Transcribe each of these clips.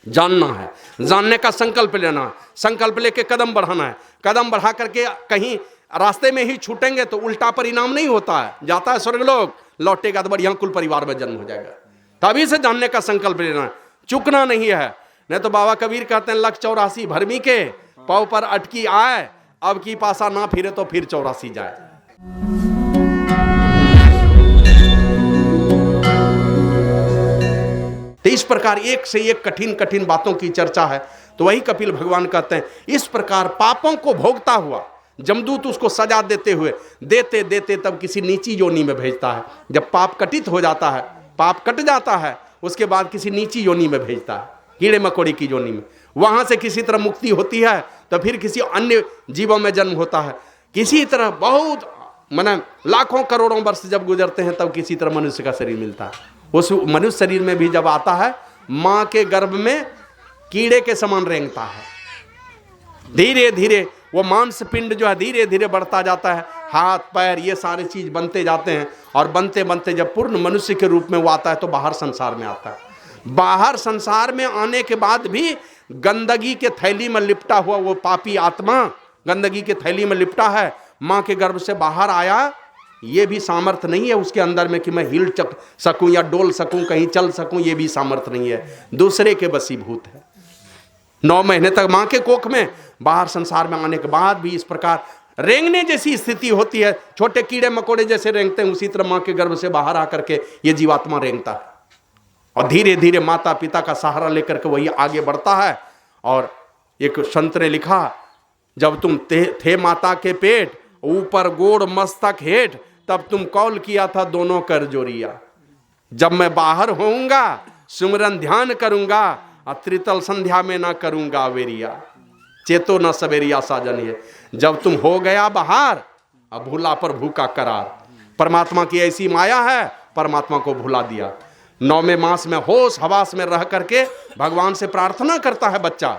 जानना है, जानने का संकल्प लेना है, संकल्प लेके कदम बढ़ाना है। कदम बढ़ा करके कहीं रास्ते में ही छूटेंगे तो उल्टा परिणाम नहीं होता है, जाता है स्वर्गलोक, लौटेगा तो बढ़िया कुल परिवार में जन्म हो जाएगा। तभी से जानने का संकल्प लेना है, चुकना नहीं है। नहीं तो बाबा कबीर कहते हैं, लख 84 भरमी के पाँव पर अटकी आए, अब की पासा ना फिरे तो फिर 84 जाए। तो इस प्रकार एक से एक कठिन कठिन बातों की चर्चा है। तो वही कपिल भगवान कहते हैं, इस प्रकार पापों को भोगता हुआ जमदूत उसको सजा देते हुए देते देते तब किसी नीची योनि में भेजता है। जब पाप कटित हो जाता है, पाप कट जाता है, उसके बाद किसी नीची योनि में भेजता है, कीड़े मकोड़े की योनि में। वहां से किसी तरह मुक्ति होती है तो फिर किसी अन्य जीवों में जन्म होता है। किसी तरह बहुत माने लाखों करोड़ों वर्ष जब गुजरते हैं तब किसी तरह मनुष्य का शरीर मिलता है। उस मनुष्य शरीर में भी जब आता है, मां के गर्भ में कीड़े के समान रेंगता है। धीरे धीरे वो मांस पिंड जो है धीरे धीरे बढ़ता जाता है, हाथ पैर ये सारे चीज बनते जाते हैं। और बनते बनते जब पूर्ण मनुष्य के रूप में वो आता है तो बाहर संसार में आता है। बाहर संसार में आने के बाद भी गंदगी के थैली में लिपटा हुआ वो पापी आत्मा गंदगी के थैली में लिपटा है। मां के गर्भ से बाहर आया, ये भी सामर्थ्य नहीं है उसके अंदर में कि मैं हिल सकूं या डोल सकूं, कहीं चल सकूं, ये भी सामर्थ्य नहीं है, दूसरे के वशीभूत है। 9 महीने तक मां के कोख में, बाहर संसार में आने के बाद भी इस प्रकार रेंगने जैसी स्थिति होती है। छोटे कीड़े मकोड़े जैसे रेंगते हैं उसी तरह मां के गर्भ से बाहर आकर के ये जीवात्मा रेंगता है। और धीरे धीरे माता पिता का सहारा लेकर के वही आगे बढ़ता है। और एक संत ने लिखा, जब तुम थे माता के पेट, ऊपर गोड़ मस्तक हेठ, तब तुम कौल किया था दोनों कर जोरिया। जब मैं बाहर होऊंगा सुमिरन ध्यान करूंगा, त्रितल संध्या में ना करूंगा वेरिया। चेतो न सवेरिया साजन है। जब तुम हो गया बाहर, अब भूला पर भूखा करार। परमात्मा की ऐसी माया है, परमात्मा को भुला दिया। 9वें मास में होश हवास में रह करके भगवान से प्रार्थना करता है बच्चा,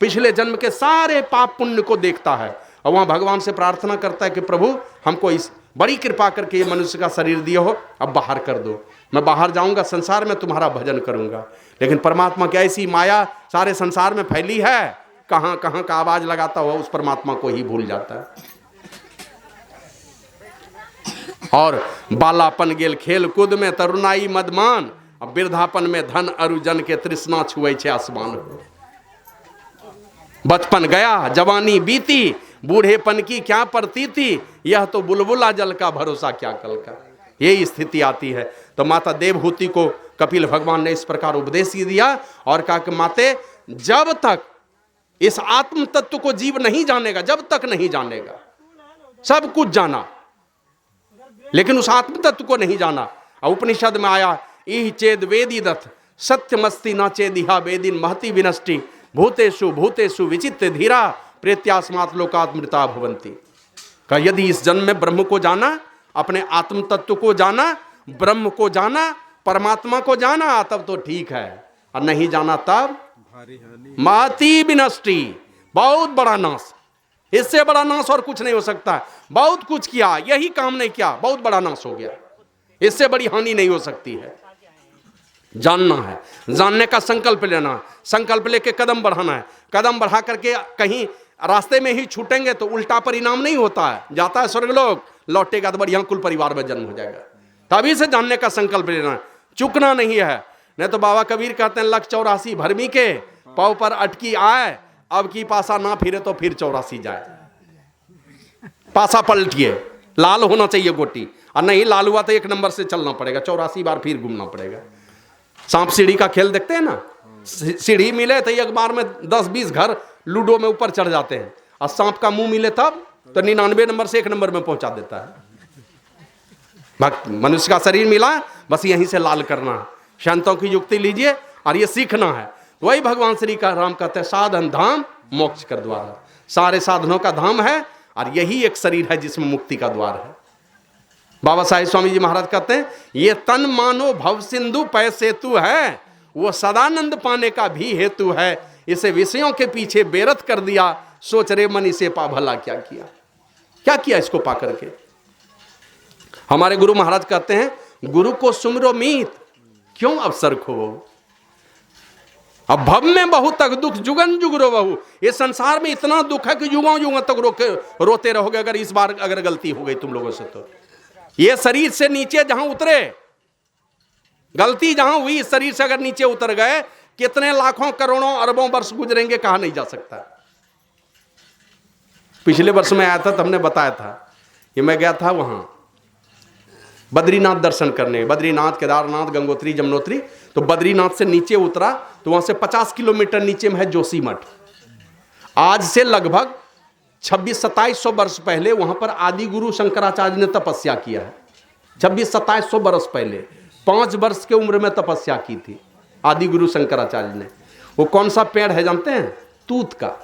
पिछले जन्म के सारे पाप पुण्य को देखता है और वहां भगवान से प्रार्थना करता है कि प्रभु हमको इस बड़ी कृपा करके ये मनुष्य का शरीर दिए हो, अब बाहर कर दो, मैं बाहर जाऊंगा संसार में तुम्हारा भजन करूंगा। लेकिन परमात्मा की ऐसी माया सारे संसार में फैली है, कहां कहां का आवाज लगाता हुआ उस परमात्मा को ही भूल जाता है। और बालापन गेल खेल कूद में तरुणाई मदमान, अब वृद्धापन में धन अरुजन के तृष्णा छुए छे आसमान। बचपन गया जवानी बीती, बूढ़ेपन की क्या प्रतीति, यह तो बुलबुला जल का भरोसा क्या कल का। यही स्थिति आती है। तो माता देवहूति को कपिल भगवान ने इस प्रकार उपदेश दिया और कहा कि माते, जब तक इस आत्म तत्व को जीव नहीं जानेगा, जब तक नहीं जानेगा, सब कुछ जाना लेकिन उस आत्म तत्व को नहीं जाना। और उपनिषद में आया, इह चेद वेदी दत्त सत्यमस्ति न चेदिहा वेदिन महति विनष्टि, भूतेषु भूतेषु विचित्र धीरा प्रेत्यास्मात् लोकात्मृता भवन्ति। का यदि इस जन्म में ब्रह्म को जाना, अपने आत्म तत्व को जाना, ब्रह्म को जाना, परमात्मा को जाना, तब तो ठीक है, और नहीं जाना तब महति विनष्टि, बहुत बड़ा नाश। इससे बड़ा नाश और कुछ नहीं हो सकता। बहुत कुछ किया, यही काम नहीं किया, बहुत बड़ा नाश हो गया। इससे बड़ी हानि नहीं हो सकती है। जानना है, जानने का संकल्प लेना है, संकल्प लेके कदम बढ़ाना है। कदम बढ़ा करके कहीं रास्ते में ही छूटेंगे तो उल्टा परिणाम नहीं होता है, जाता है स्वर्गलोक, लौटेगा तो बढ़िया कुल परिवार में जन्म हो जाएगा। तभी से जानने का संकल्प लेना है, चुकना नहीं है। नहीं तो बाबा कबीर कहते हैं, लख 84 भरमी के पाँव पर अटकी आए, अब की पासा ना फिरे तो फिर 84 जाए। पासा पलटिए, लाल होना चाहिए गोटी, और नहीं लाल हुआ तो 1 नंबर से चलना पड़ेगा, 84 बार फिर घूमना पड़ेगा। सांप सीढ़ी का खेल देखते हैं ना, सीढ़ी मिले तो एक बार में 10-20 घर लूडो में ऊपर चढ़ जाते हैं, और सांप का मुंह मिले तब तो 99 नंबर से 1 नंबर में पहुंचा देता है। मनुष्य का शरीर मिला, बस यहीं से लाल करना है। संतों की युक्ति लीजिए और ये सीखना है। वही भगवान श्री का राम कहते हैं, साधन धाम मोक्ष कर द्वार। सारे साधनों का धाम है और यही एक शरीर है जिसमें मुक्ति का द्वार है। बाबा साहेब स्वामी जी महाराज कहते हैं, ये तन मानो भव सिंधु पै सेतु है, वो सदानंद पाने का भी हेतु है। इसे विषयों के पीछे बेरत कर दिया, सोच रे मन इसे पा भला क्या किया। क्या किया इसको पा करके। हमारे गुरु महाराज कहते हैं, गुरु को सुमरो मीत क्यों अवसर खो। अब भव में बहुत तक दुख जुगन जुग रो बहू, ये संसार में इतना दुख है कि युगों युगों तक रोते रहोगे अगर इस बार अगर गलती हो गई तुम लोगों से। तो ये शरीर से नीचे जहां उतरे, गलती जहां हुई, इस शरीर से अगर नीचे उतर गए, कितने लाखों करोड़ों अरबों वर्ष गुजरेंगे कहा नहीं जा सकता। पिछले वर्ष में आया था तो हमने बताया था कि मैं गया था वहां बद्रीनाथ दर्शन करने, बद्रीनाथ, केदारनाथ, गंगोत्री, जमुनोत्री। तो बद्रीनाथ से नीचे उतरा तो वहां से 50 किलोमीटर नीचे में है जोशीमठ। आज से लगभग 2600-2700 वर्ष पहले वहां पर आदि गुरु शंकराचार्य ने तपस्या किया है। 2600-2700 वर्ष पहले 5 वर्ष के उम्र में तपस्या की थी आदि गुरु शंकराचार्य ने। वो कौन सा पेड़ है जानते हैं? तूत का,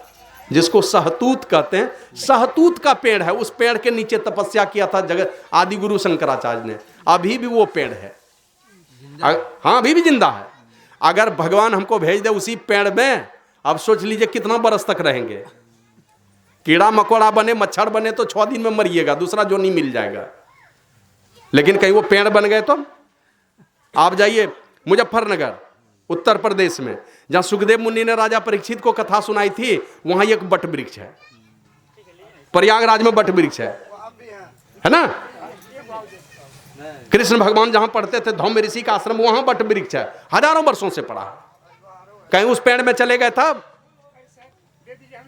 जिसको सहतूत कहते हैं। सहतूत का पेड़ है, उस पेड़ के नीचे तपस्या किया था जगत आदि गुरु शंकराचार्य ने। अभी भी वो पेड़ है, हाँ अभी भी जिंदा है। अगर भगवान हमको भेज दे उसी पेड़ में, अब सोच लीजिए कितना बरस तक रहेंगे। कीड़ा मकोड़ा बने, मच्छर बने तो 6 दिन में मरिएगा, दूसरा जो नहीं मिल जाएगा। लेकिन कहीं वो पेड़ बन गए तो आप जाइए मुजफ्फरनगर उत्तर प्रदेश में, जहां सुखदेव मुनि ने राजा परीक्षित को कथा सुनाई थी, वहां एक बट वृक्ष है। प्रयागराज में बट वृक्ष है ना। कृष्ण भगवान जहां पढ़ते थे धौम्य ऋषि का आश्रम, वहां बट वृक्ष है, हजारों वर्षों से पड़ा। कहीं उस पेड़ में चले गए था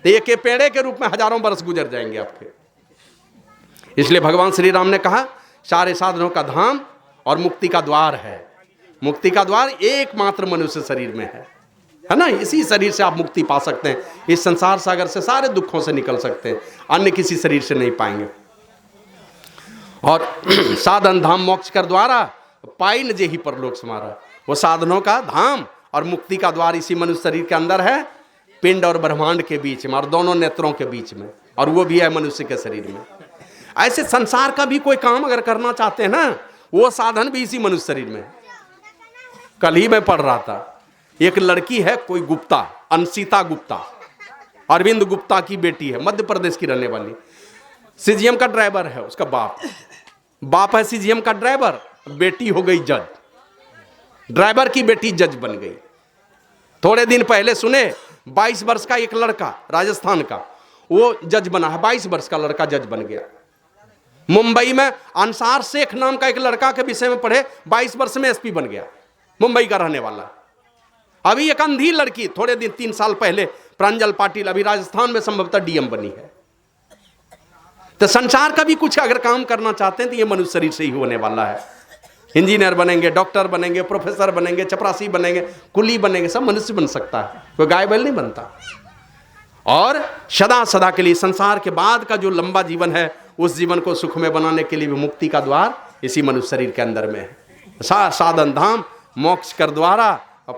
तो एक पेड़े के रूप में हजारों वर्ष गुजर जाएंगे आपके। इसलिए भगवान श्री राम ने कहा सारे साधनों का धाम और मुक्ति का द्वार है। मुक्ति का द्वार एकमात्र मनुष्य शरीर में है ना। इसी शरीर से आप मुक्ति पा सकते हैं, इस संसार सागर से सारे दुखों से निकल सकते हैं, अन्य किसी शरीर से नहीं पाएंगे। और साधन धाम मोक्ष कर द्वारा पाई न जेहि परलोक समारा। वो साधनों का धाम और मुक्ति का द्वार इसी मनुष्य शरीर के अंदर है, पिंड और ब्रह्मांड के बीच में और दोनों नेत्रों के बीच में, और वो भी है मनुष्य के शरीर में। ऐसे संसार का भी कोई काम अगर करना चाहते हैं ना, वो साधन भी इसी मनुष्य शरीर में है। कल ही मैं पढ़ रहा था, एक लड़की है कोई गुप्ता, अंशिता गुप्ता, अरविंद गुप्ता की बेटी है, मध्य प्रदेश की रहने वाली। सीजीएम का ड्राइवर है उसका बाप है सीजीएम का ड्राइवर, बेटी हो गई जज। ड्राइवर की बेटी जज बन गई। थोड़े दिन पहले सुने 22 वर्ष का एक लड़का राजस्थान का, वो जज बना है। 22 वर्ष का लड़का जज बन गया। मुंबई में अंसार शेख नाम का एक लड़का के विषय में पढ़े, 22 वर्ष में एसपी बन गया, मुंबई का रहने वाला। अभी एक अंधी लड़की थोड़े दिन 3 साल पहले प्रांजल पाटिल, अभी राजस्थान में संभवतः डीएम बनी है। तो संसार का भी कुछ अगर काम करना चाहते हैं तो ये मनुष्य शरीर से ही होने वाला है। इंजीनियर बनेंगे, डॉक्टर बनेंगे, प्रोफेसर बनेंगे, चपरासी बनेंगे, कुली बनेंगे, सब मनुष्य बन सकता है, कोई गाय बैल नहीं बनता। और सदा सदा के लिए संसार के बाद का जो लंबा जीवन है, उस जीवन को सुख में बनाने के लिए भी मुक्ति का द्वार इसी मनुष्य शरीर के अंदर में है। साधन धाम मोक्ष कर द्वारा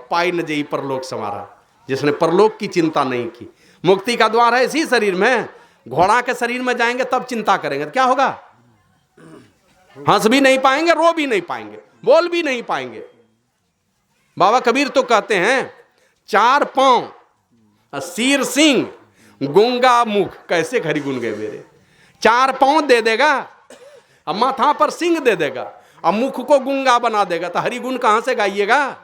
पाई न जेहि परलोक समारा। जिसने परलोक की चिंता नहीं की, मुक्ति का द्वार है इसी शरीर में। घोड़ा के शरीर में जाएंगे तब चिंता करेंगे तो क्या होगा? हंस भी नहीं पाएंगे, रो भी नहीं पाएंगे, बोल भी नहीं पाएंगे। बाबा कबीर तो कहते हैं 4 पांव, सिर सिंह, गूंगा मुख, कैसे खरी गुन गए मेरे। 4 पांव दे देगा, अब माथा पर सिंह दे देगा, अब मुख को गूंगा बना देगा, तो हरि गुण कहां से गाइएगा?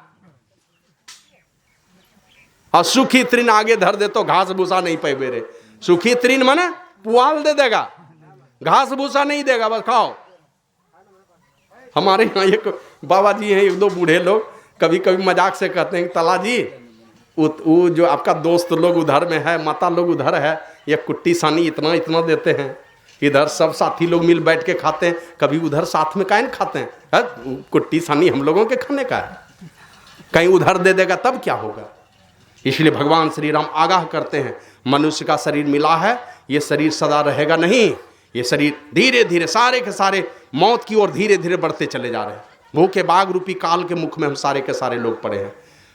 और सुखी तृण आगे धर दे तो घास भूसा नहीं पाए मेरे। सुखी तृण माने पुआल दे देगा, घास भूसा नहीं देगा, बस खाओ। हमारे यहाँ एक बाबा जी हैं, 1-2 बूढ़े लोग, कभी कभी मजाक से कहते हैं तला जी वो जो आपका दोस्त लोग उधर में है, माता लोग उधर है, ये कुट्टी सानी इतना इतना देते हैं, इधर सब साथी लोग मिल बैठ के खाते हैं, कभी उधर साथ में काहे खाते हैं? कुट्टी सानी हम लोगों के खाने का है, कहीं उधर दे देगा तब क्या होगा? इसलिए भगवान श्री राम आगाह करते हैं, मनुष्य का शरीर मिला है, ये शरीर सदा रहेगा नहीं। ये शरीर धीरे धीरे सारे के सारे मौत की ओर धीरे धीरे बढ़ते चले जा रहे हैं। भूखे बाघ रूपी काल के मुख में हम सारे के सारे लोग पड़े हैं।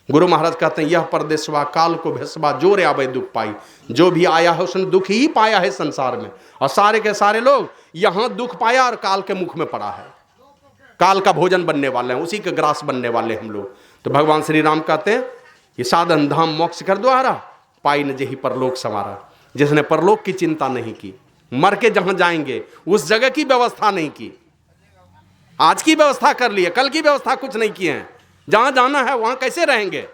गुरु महाराज कहते हैं, यह परदेशवा काल को भेसवा जोर आवे दुख पाई। जो भी आया है उसने दुख ही पाया है संसार में, और सारे के सारे लोग यहाँ दुख पाया और काल के मुख में पड़ा है। काल का भोजन बनने वाले हैं, उसी के ग्रास बनने वाले हम लोग। तो भगवान श्री राम कहते हैं, ये साधन धाम मोक्ष कर द्वारा पाई न जेहि परलोक समारा। जिसने परलोक की चिंता नहीं की, मर के जहां जाएंगे उस जगह की व्यवस्था नहीं की। आज की व्यवस्था कर ली है, कल की व्यवस्था कुछ नहीं की है। जहां जाना है वहां कैसे रहेंगे?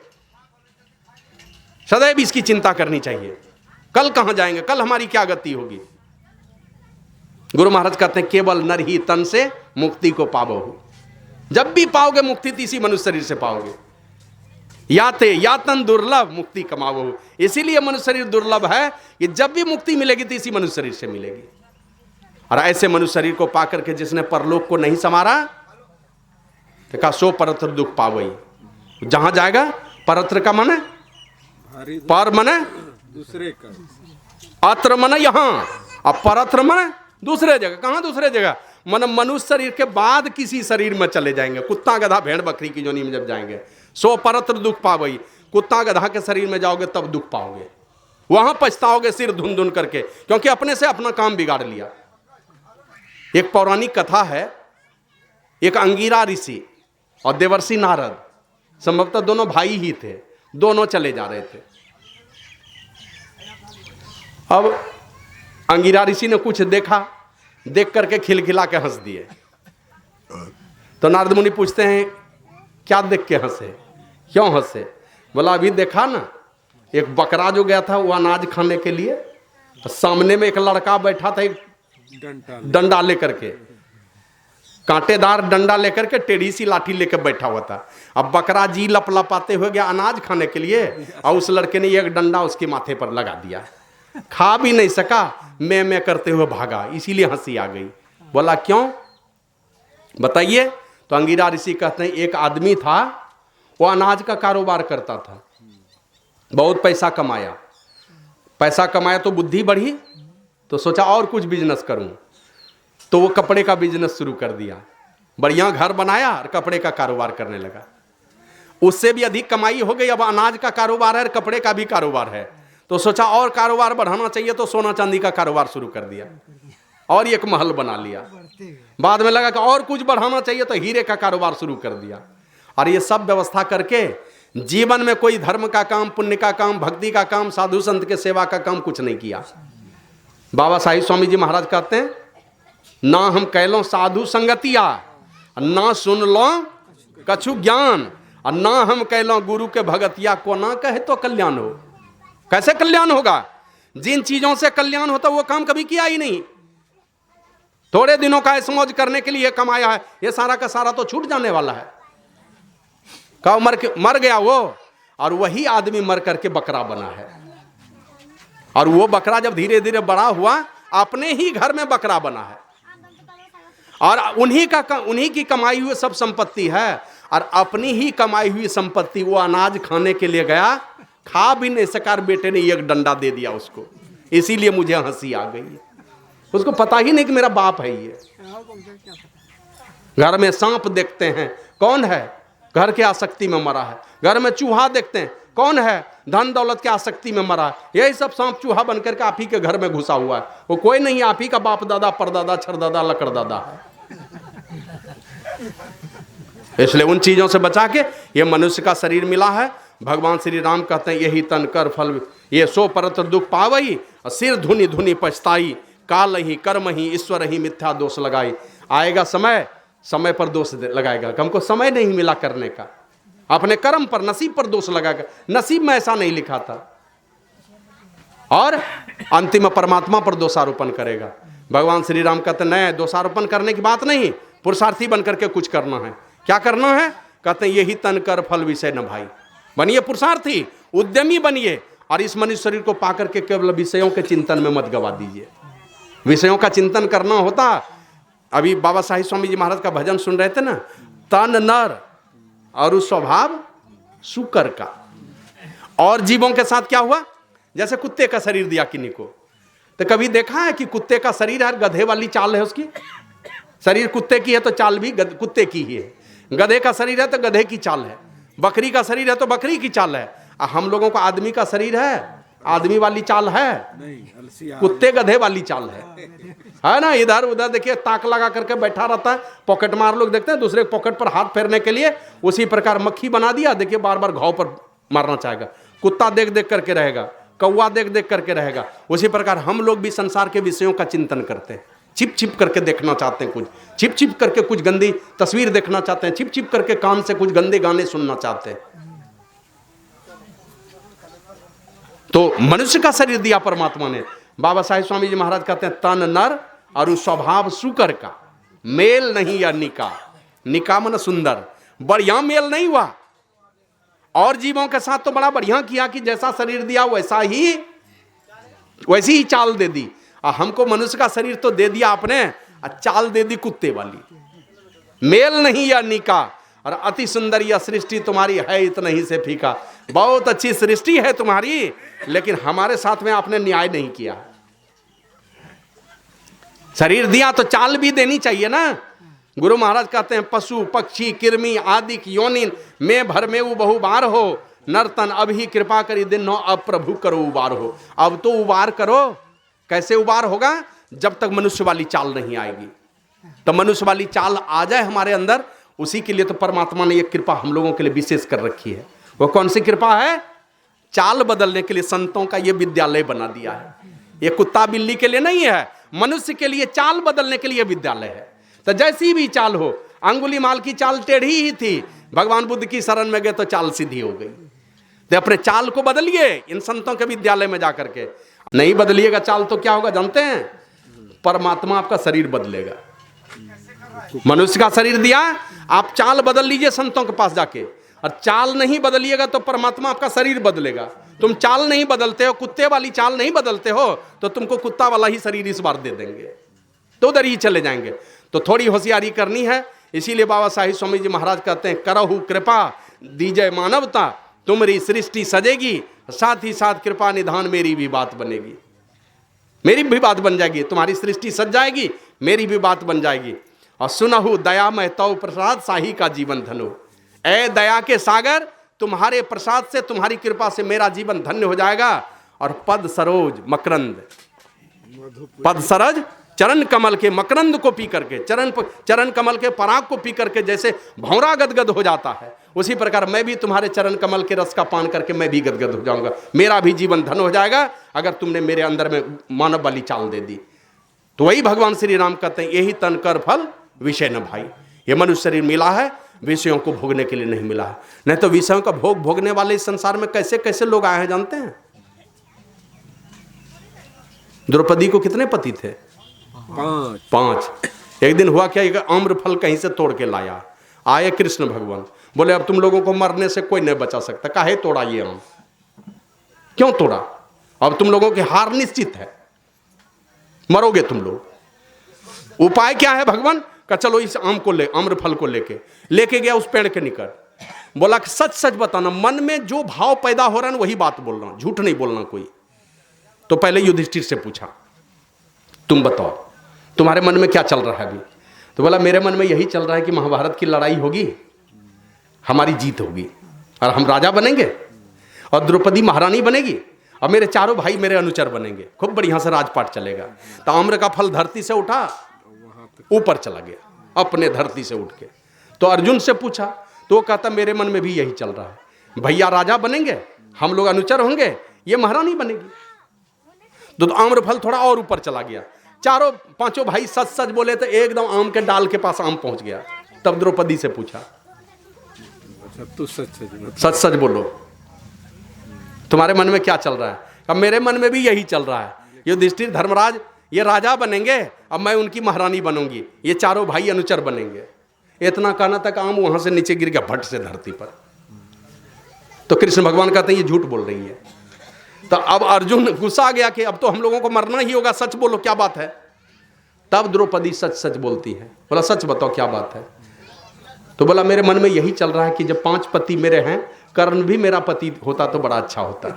सदैव इसकी चिंता करनी चाहिए, कल कहां जाएंगे, कल हमारी क्या गति होगी। गुरु महाराज कहते हैं केवल नर ही तन से मुक्ति को पावो। जब भी पाओगे मुक्ति तो इसी मनुष्य शरीर से पाओगे। याते यातन दुर्लभ मुक्ति कमावो। इसीलिए मनुष्य शरीर दुर्लभ है कि जब भी मुक्ति मिलेगी तो इसी मनुष्य शरीर से मिलेगी। और ऐसे मनुष्य शरीर को पाकर के जिसने परलोक को नहीं संवारा, तो कहा सो परत्र दुख पावई। जहां जाएगा, परत्र का मन है पर मन है दूसरे का, अत्र मन यहां, अब परत्र मन दूसरे जगह। कहां दूसरे जगह? मन मनुष्य शरीर के बाद किसी शरीर में चले जाएंगे, कुत्ता गधा भेड़ बकरी की जोनी में जब जाएंगे। सो परत्र दुख पावई। कुत्ता गधा के शरीर में जाओगे तब दुख पाओगे, वहां पछताओगे सिर धुन धुन करके, क्योंकि अपने से अपना काम बिगाड़ लिया। एक पौराणिक कथा है, एक अंगिरा ऋषि और देवर्षि नारद, संभवतः दोनों भाई ही थे, दोनों चले जा रहे थे। अब अंगिरा ऋषि ने कुछ देखा, देख करके खिलखिला के हंस दिए। तो नारद मुनि पूछते हैं क्या देख के हंसे, क्यों हंसे? बोला अभी देखा ना, एक बकरा जो गया था वो अनाज खाने के लिए, तो सामने में एक लड़का बैठा था, एक डंडा लेकर के, कांटेदार डंडा लेकर के, टेढ़ी सी लाठी लेकर बैठा हुआ था। अब बकरा जी लपलपाते हुए गया अनाज खाने के लिए, और उस लड़के ने एक डंडा उसके माथे पर लगा दिया। खा भी नहीं सका, मैं करते हुए भागा, इसीलिए हंसी आ गई। बोला क्यों बताइए? तो अंगिरा ऋषि कहते हैं एक आदमी था, वो अनाज का कारोबार करता था, बहुत पैसा कमाया। पैसा कमाया तो बुद्धि बढ़ी, तो सोचा और कुछ बिजनेस करूं, तो वो कपड़े का बिजनेस शुरू कर दिया। बढ़िया घर बनाया और कपड़े का कारोबार करने लगा। उससे भी अधिक कमाई हो गई। अब अनाज का कारोबार है और कपड़े का भी कारोबार है, तो सोचा और कारोबार बढ़ाना चाहिए, तो सोना चांदी का कारोबार शुरू कर दिया और एक महल बना लिया। बाद में लगा कि और कुछ बढ़ाना चाहिए, तो हीरे का कारोबार शुरू कर दिया। और ये सब व्यवस्था करके जीवन में कोई धर्म का काम, पुण्य का काम, भक्ति का काम, साधु संत के सेवा का काम कुछ नहीं किया। बाबा साहिब स्वामी जी महाराज कहते हैं ना हम कैलो साधु संगतिया, ना सुन लो कछु ज्ञान, और ना हम कैलो गुरु के भगतिया, को ना कहे तो कल्याण हो। कैसे कल्याण होगा? जिन चीजों से कल्याण होता वो काम कभी किया ही नहीं। थोड़े दिनों का ऐश मौज करने के लिए कमाया है, ये सारा का सारा तो छूट जाने वाला है। कब मर गया वो, और वही आदमी मर करके बकरा बना है। और वो बकरा जब धीरे धीरे बड़ा हुआ, अपने ही घर में बकरा बना है, और उन्हीं की कमाई हुई सब संपत्ति है। और अपनी ही कमाई हुई संपत्ति वो अनाज खाने के लिए गया, खा भी नहीं सका, बेटे ने एक डंडा दे दिया उसको, इसीलिए मुझे हंसी आ गई। उसको पता ही नहीं कि मेरा बाप है ये। घर में सांप देखते हैं, कौन है? घर के आसक्ति में मरा है। घर में चूहा देखते हैं, कौन है? धन दौलत के आसक्ति में मरा है। यही सब सांप चूहा बनकर के आप ही के घर में घुसा हुआ है। वो कोई नहीं, आप ही का बाप दादा, परदादा, छरदादा, लकड़दादा है। इसलिए उन चीजों से बचा के ये मनुष्य का शरीर मिला है। भगवान श्री राम कहते हैं यही तन कर फल, ये सो परत्र दुख पावई, सिर धुनी धुनी पछताई, काल ही कर्म ही ईश्वर ही मिथ्या दोष लगाई। आएगा समय, समय पर दोष लगाएगा, हमको समय नहीं मिला करने का, अपने कर्म पर, नसीब पर दोष लगाएगा, नसीब में ऐसा नहीं लिखा था, और अंतिम परमात्मा पर दोषारोपण करेगा। भगवान श्री राम कहते हैं नहीं, दोषारोपण करने की बात नहीं, पुरुषार्थी बनकर के कुछ करना है। क्या करना है? कहते हैं यही तन कर फल विषय न भाई। बनिए पुरुषार्थी, उद्यमी बनिए, और इस मनुष्य शरीर को पाकर के केवल विषयों के चिंतन में मत गवा दीजिए। विषयों का चिंतन करना होता। अभी बाबा साहिब स्वामी जी महाराज का भजन सुन रहे थे ना, तन नर और स्वभाव शुकर का। और जीवों के साथ क्या हुआ? जैसे कुत्ते का शरीर दिया किन्हीं को, तो कभी देखा है कि कुत्ते का शरीर है, गधे वाली चाल है उसकी। शरीर कुत्ते की है तो चाल भी कुत्ते की ही है। गधे का शरीर है तो गधे की चाल है। बकरी का शरीर है तो बकरी की चाल है। हम लोगों का आदमी का शरीर है, आदमी वाली चाल है, कुत्ते गधे वाली चाल है ना। इधर उधर देखिए, ताक लगा करके बैठा रहता है। पॉकेट मार लोग देखते हैं दूसरे पॉकेट पर हाथ फेरने के लिए, उसी प्रकार मक्खी बना दिया, देखिए बार बार घाव पर मारना चाहेगा। कुत्ता देख देख करके रहेगा, कौवा देख देख करके रहेगा। उसी प्रकार हम लोग भी संसार के विषयों का चिंतन करते हैं, छिप छिप करके देखना चाहते हैं, कुछ छिप छिप करके कुछ गंदी तस्वीर देखना चाहते हैं, छिप छिप करके कान से कुछ गंदे गाने सुनना चाहते हैं। तो मनुष्य का शरीर दिया परमात्मा ने। बाबा साहेब स्वामी जी महाराज कहते हैं तन नर और स्वभाव सुकर का, मेल नहीं या निका। निका मन सुंदर, बढ़िया मेल नहीं हुआ। और जीवों के साथ तो बड़ा बढ़िया किया कि जैसा शरीर दिया वैसी ही चाल दे दी। और हमको मनुष्य का शरीर तो दे दिया आपने, चाल दे दी कुत्ते वाली। मेल नहीं या निका, और अति सुंदर यह सृष्टि तुम्हारी है इतना ही से फीका। बहुत अच्छी सृष्टि है तुम्हारी, लेकिन हमारे साथ में आपने न्याय नहीं किया। शरीर दिया तो चाल भी देनी चाहिए ना। गुरु महाराज कहते हैं पशु पक्षी कृमि आदि योनिन में भर में वो बहुबार हो, नर्तन अभी कृपा करी दिन नो अब प्रभु करो उबार हो। अब तो उबार करो। कैसे उबार होगा? जब तक मनुष्य वाली चाल नहीं आएगी। तो मनुष्य वाली चाल आ जाए हमारे अंदर, उसी के लिए तो परमात्मा ने एक कृपा हम लोगों के लिए विशेष कर रखी है। वो कौन सी कृपा है? चाल बदलने के लिए संतों का ये विद्यालय बना दिया है। ये कुत्ता बिल्ली के लिए नहीं है, मनुष्य के लिए चाल बदलने के लिए विद्यालय है। तो जैसी भी चाल हो, अंगुलीमाल की चाल टेढ़ी ही थी, भगवान बुद्ध की शरण में गए तो चाल सीधी हो गई। तो अपने चाल को बदलिए इन संतों के विद्यालय में जाकर के। नहीं बदलिएगा चाल तो क्या होगा जानते हैं? परमात्मा आपका शरीर बदलेगा। मनुष्य का शरीर दिया, आप चाल बदल लीजिए संतों के पास जाके। और चाल नहीं बदलिएगा तो परमात्मा आपका शरीर बदलेगा। तुम चाल नहीं बदलते हो, कुत्ते वाली चाल नहीं बदलते हो, तो तुमको कुत्ता वाला ही शरीर इस बार दे देंगे, तो उधर ही चले जाएंगे। तो थोड़ी होशियारी करनी है। इसीलिए बाबा साहिब स्वामी जी महाराज कहते हैं करहु कृपा दीजय मानवता, तुम्हारी सृष्टि सजेगी, साथ ही साथ कृपा निधान मेरी भी बात बनेगी। मेरी भी बात बन जाएगी, तुम्हारी सृष्टि सज जाएगी, मेरी भी बात बन जाएगी। और सुनहु दया में तव प्रसाद साही का जीवन धनो। ए दया के सागर, तुम्हारे प्रसाद से, तुम्हारी कृपा से मेरा जीवन धन्य हो जाएगा। और पद सरोज मकरंद, पद सरोज चरण कमल के मकरंद को पी करके, चरण कमल के पराग को पी करके जैसे भौरा गदगद हो जाता है, उसी प्रकार मैं भी तुम्हारे चरण कमल के रस का पान करके मैं भी गदगद हो जाऊंगा। मेरा भी जीवन धन हो जाएगा अगर तुमने मेरे अंदर में मानव वाली चाल दे दी। तो वही भगवान श्री राम कहते हैं यही तन कर फल विषय न भाई। ये मनुष्य शरीर मिला है, विषयों को भोगने के लिए नहीं मिला है। नहीं तो विषयों का भोग भोगने वाले इस संसार में कैसे कैसे लोग आए हैं जानते हैं? द्रौपदी को कितने पति थे? 5। एक दिन हुआ क्या, एक आम्र फल कहीं से तोड़ के लाया। आए कृष्ण भगवान, बोले अब तुम लोगों को मरने से कोई नहीं बचा सकता, काहे तोड़ा ये आम? क्यों तोड़ा? अब तुम लोगों की हार निश्चित है, मरोगे तुम लोग। उपाय क्या है भगवान का? चलो इस आम को ले, आम्र फल को लेके गया उस पेड़ के निकट। बोला सच सच बताना, मन में जो भाव पैदा हो रहा है वही बात बोलना, झूठ नहीं बोलना कोई। तो पहले युधिष्ठिर से पूछा, तुम बताओ तुम्हारे मन में क्या चल रहा है अभी? तो बोला मेरे मन में यही चल रहा है कि महाभारत की लड़ाई होगी, हमारी जीत होगी और हम राजा बनेंगे और द्रौपदी महारानी बनेगी और मेरे चारों भाई मेरे अनुचर बनेंगे, खूब बढ़िया से राजपाट चलेगा। तो आम्र का फल धरती से उठा, ऊपर चला गया अपने धरती से उठ के। तो अर्जुन से पूछा तो वो कहता मेरे मन में भी यही चल रहा है, भैया राजा बनेंगे, हम लोग अनुचर होंगे, ये महारानी बनेगी। तो आम्र फल थोड़ा और ऊपर चला गया। चारों पांचों भाई सच सच बोले तो एकदम आम के डाल के पास आम पहुंच गया। तब द्रौपदी से पूछा तू सच सच बोलो तुम्हारे मन में क्या चल रहा है? अब मेरे मन में भी यही चल रहा है, युधिष्ठिर धर्मराज ये राजा बनेंगे, अब मैं उनकी महारानी बनूंगी, ये चारों भाई अनुचर बनेंगे। इतना कहना तक आम वहां से नीचे गिर गया भट्ट से धरती पर। तो कृष्ण भगवान कहते हैं ये झूठ बोल रही है। तो अब अर्जुन गुस्सा गया कि अब तो हम लोगों को मरना ही होगा, सच बोलो क्या बात है? तब द्रौपदी सच सच बोलती है। बोला सच बताओ क्या बात है? तो बोला मेरे मन में यही चल रहा है कि जब 5 पति मेरे हैं, कर्ण भी मेरा पति होता तो बड़ा अच्छा होता।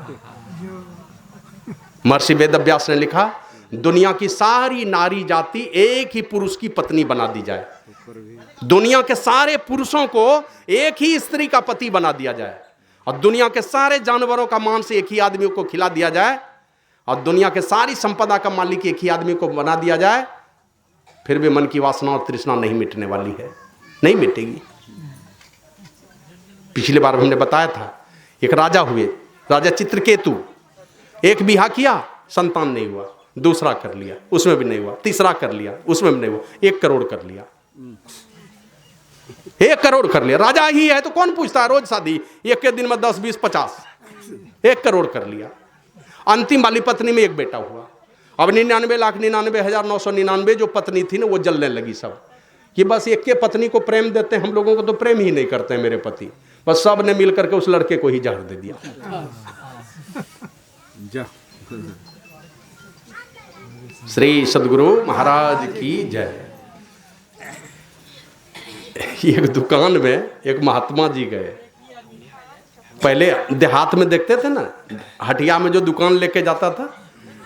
महर्षि वेदव्यास ने लिखा दुनिया की सारी नारी जाति एक ही पुरुष की पत्नी बना दी जाए, दुनिया के सारे पुरुषों को एक ही स्त्री का पति बना दिया जाए, और दुनिया के सारे जानवरों का मांस एक ही आदमी को खिला दिया जाए, और दुनिया के सारी संपदा का मालिक एक ही आदमी को बना दिया जाए, फिर भी मन की वासना और तृष्णा नहीं मिटने वाली है, नहीं मिटेगी। पिछली बार हमने बताया था एक राजा हुए, राजा चित्रकेतु। एक बिहा किया, संतान नहीं हुआ, दूसरा कर लिया, उसमें भी नहीं हुआ, तीसरा कर लिया, उसमें भी नहीं हुआ, 1 करोड़ कर लिया। 1 करोड़ कर लिया, राजा ही है तो कौन पूछता है रोज शादी, एक के दिन में 10, 20, 50, 1 करोड़ कर लिया। अंतिम वाली पत्नी में एक बेटा हुआ। अब 99,99,999 जो पत्नी थी ना वो जलने लगी सब, कि बस एक के पत्नी को प्रेम देते हैं, हम लोगों को तो प्रेम ही नहीं करते हैं मेरे पति। बस सब ने मिल करके उस लड़के को ही जहर दे दिया। जा श्री सदगुरु महाराज की जय। एक दुकान में एक महात्मा जी गए। पहले देहात में देखते थे ना, हटिया में जो दुकान लेके जाता था,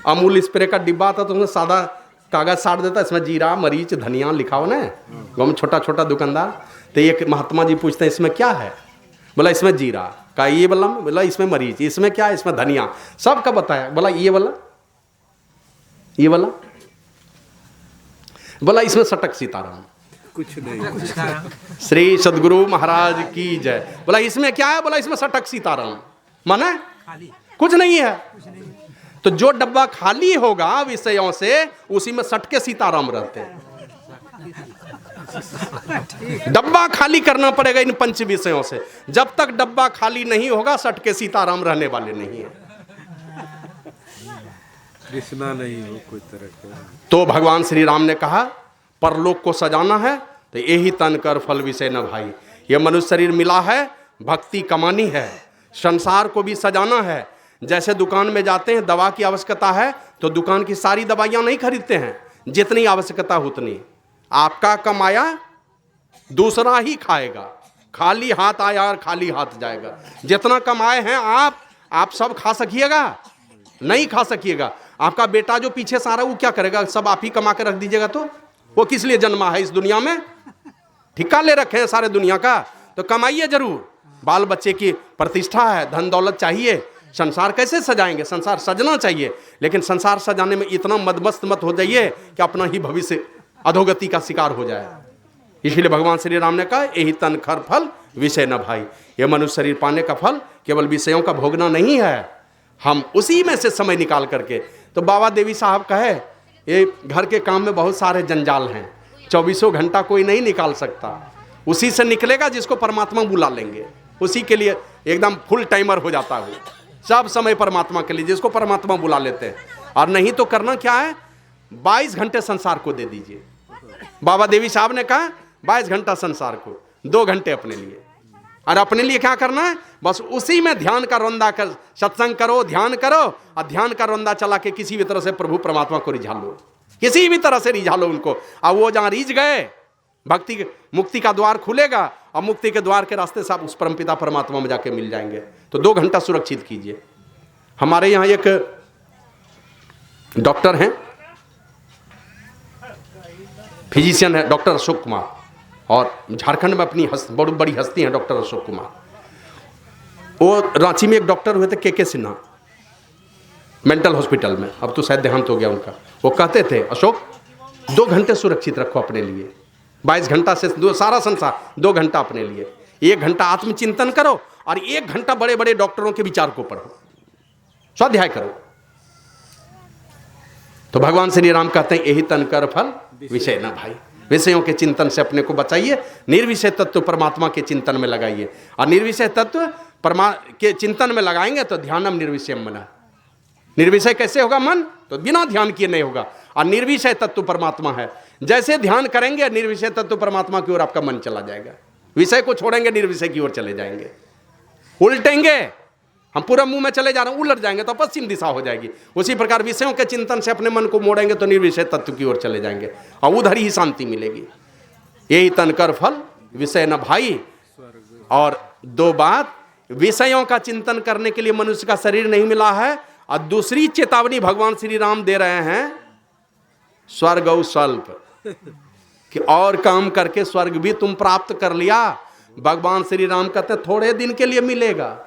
अमूल स्प्रे का डिब्बा आता तो उसमें सादा कागज साट देता, इसमें जीरा मरीच धनिया लिखा हो ना, गाँव में छोटा छोटा दुकानदार। तो एक महात्मा जी पूछते हैं इसमें क्या है? बोला इसमें जीरा का, ये बोला इसमें मरीच, इसमें क्या है? इसमें धनिया, सबका बताया। बोला ये बोला इसमें सटक सीताराम। कुछ नहीं। श्री सदगुरु महाराज की जय। बोला इसमें क्या है? बोला इसमें सटक सीताराम। माने कुछ नहीं है। तो जो डब्बा खाली होगा विषयों से, उसी में सटके सीताराम रहते हैं। डब्बा खाली करना पड़ेगा इन पंच विषयों से। जब तक डब्बा खाली नहीं होगा, सटके सीताराम रहने वाले नहीं है। कृष्णा नहीं हो कोई तरह का। तो भगवान श्री राम ने कहा परलोक को सजाना है तो यही तन कर फल विषय न भाई। ये मनुष्य शरीर मिला है, भक्ति कमानी है, संसार को भी सजाना है। जैसे दुकान में जाते हैं, दवा की आवश्यकता है तो दुकान की सारी दवाइयां नहीं खरीदते हैं, जितनी आवश्यकता उतनी। आपका कमाया दूसरा ही खाएगा, खाली हाथ आया और खाली हाथ जाएगा। जितना कमाए हैं आप सब खा सकिएगा? नहीं खा सकिएगा। आपका बेटा जो पीछे से आ रहा है वो क्या करेगा? सब आप ही कमा के रख दीजिएगा तो वो किस लिए जन्मा है इस दुनिया में? ठिका ले रखे हैं सारे दुनिया का, तो कमाइए जरूर। बाल बच्चे की प्रतिष्ठा है, धन दौलत चाहिए। संसार कैसे सजाएंगे? संसार सजना चाहिए, लेकिन संसार सजाने में इतना मदमस्त मत हो जाइए कि अपना ही भविष्य अधोगति का शिकार हो जाए। इसीलिए भगवान श्री राम ने कहा यही तन खर फल विषय न भाई। ये मनुष्य शरीर पाने का फल केवल विषयों का भोगना नहीं है, हम उसी में से समय निकाल करके। तो बाबा देवी साहब कहे ये घर के काम में बहुत सारे जंजाल हैं, 24 घंटा कोई नहीं निकाल सकता। उसी से निकलेगा जिसको परमात्मा बुला लेंगे, उसी के लिए एकदम फुल टाइमर हो जाता है सब समय परमात्मा के लिए, जिसको परमात्मा बुला लेते हैं। और नहीं तो करना क्या है, 22 घंटे संसार को दे दीजिए। बाबा देवी साहब ने कहा 22 घंटा संसार को, 2 घंटे अपने लिए। और अपने लिए क्या करना है? बस उसी में ध्यान का रौंदा कर, सत्संग करो, ध्यान करो, और ध्यान का रौंदा चला के किसी भी तरह से प्रभु परमात्मा को रिझा लो, किसी भी तरह से रिझा लो उनको। और वो जहां रिझ गए, भक्ति मुक्ति का द्वार खुलेगा, और मुक्ति के द्वार के रास्ते से आप उस परमपिता परमात्मा में जाके मिल जाएंगे। तो 2 घंटा सुरक्षित कीजिए। हमारे यहाँ एक डॉक्टर हैं, फिजिशियन है, डॉक्टर अशोक कुमार, और झारखंड में अपनी बहुत बड़ी हस्ती हैं डॉक्टर अशोक कुमार। वो रांची में एक डॉक्टर हुए थे के सिन्हा, मेंटल हॉस्पिटल में, अब तो शायद देहांत हो गया उनका। वो कहते थे अशोक 2 घंटे सुरक्षित रखो अपने लिए, 22 घंटा से सारा संसार, 2 घंटा अपने लिए, 1 घंटा आत्मचिंतन करो, और 1 घंटा बड़े बड़े डॉक्टरों के विचार को पढ़ो, स्वाध्याय करो। तो भगवान श्री राम कहते हैं यही तन कर फल विषय न भाई। विषयों के चिंतन से अपने को बचाइए, निर्विषय तत्व परमात्मा के चिंतन में लगाइए। और निर्विषय तत्व के चिंतन में लगाएंगे तो ध्यानम निर्विषय मन। निर्विषय कैसे होगा मन? तो बिना ध्यान किए नहीं होगा। और निर्विषय तत्व परमात्मा है, जैसे ध्यान करेंगे निर्विषय तत्व परमात्मा की ओर आपका मन चला जाएगा। विषय को छोड़ेंगे निर्विषय की ओर चले जाएंगे, उल्टेंगे, हम पूरा मुंह में चले जा रहे हैं, उलट जाएंगे तो पश्चिम दिशा हो जाएगी। उसी प्रकार विषयों के चिंतन से अपने मन को मोड़ेंगे तो निर्विषय तत्व की ओर चले जाएंगे, और उधर ही शांति मिलेगी। यही तन कर फल विषय न भाई। और 2 बात, विषयों का चिंतन करने के लिए मनुष्य का शरीर नहीं मिला है। और दूसरी चेतावनी भगवान श्री राम दे रहे हैं, स्वर्ग और स्वल्प, कि और काम करके स्वर्ग भी तुम प्राप्त कर लिया। भगवान श्री राम कहते थोड़े दिन के लिए मिलेगा।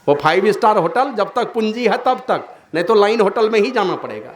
वो 5 स्टार होटल जब तक पूंजी है तब तक, नहीं तो लाइन होटल में ही जाना पड़ेगा।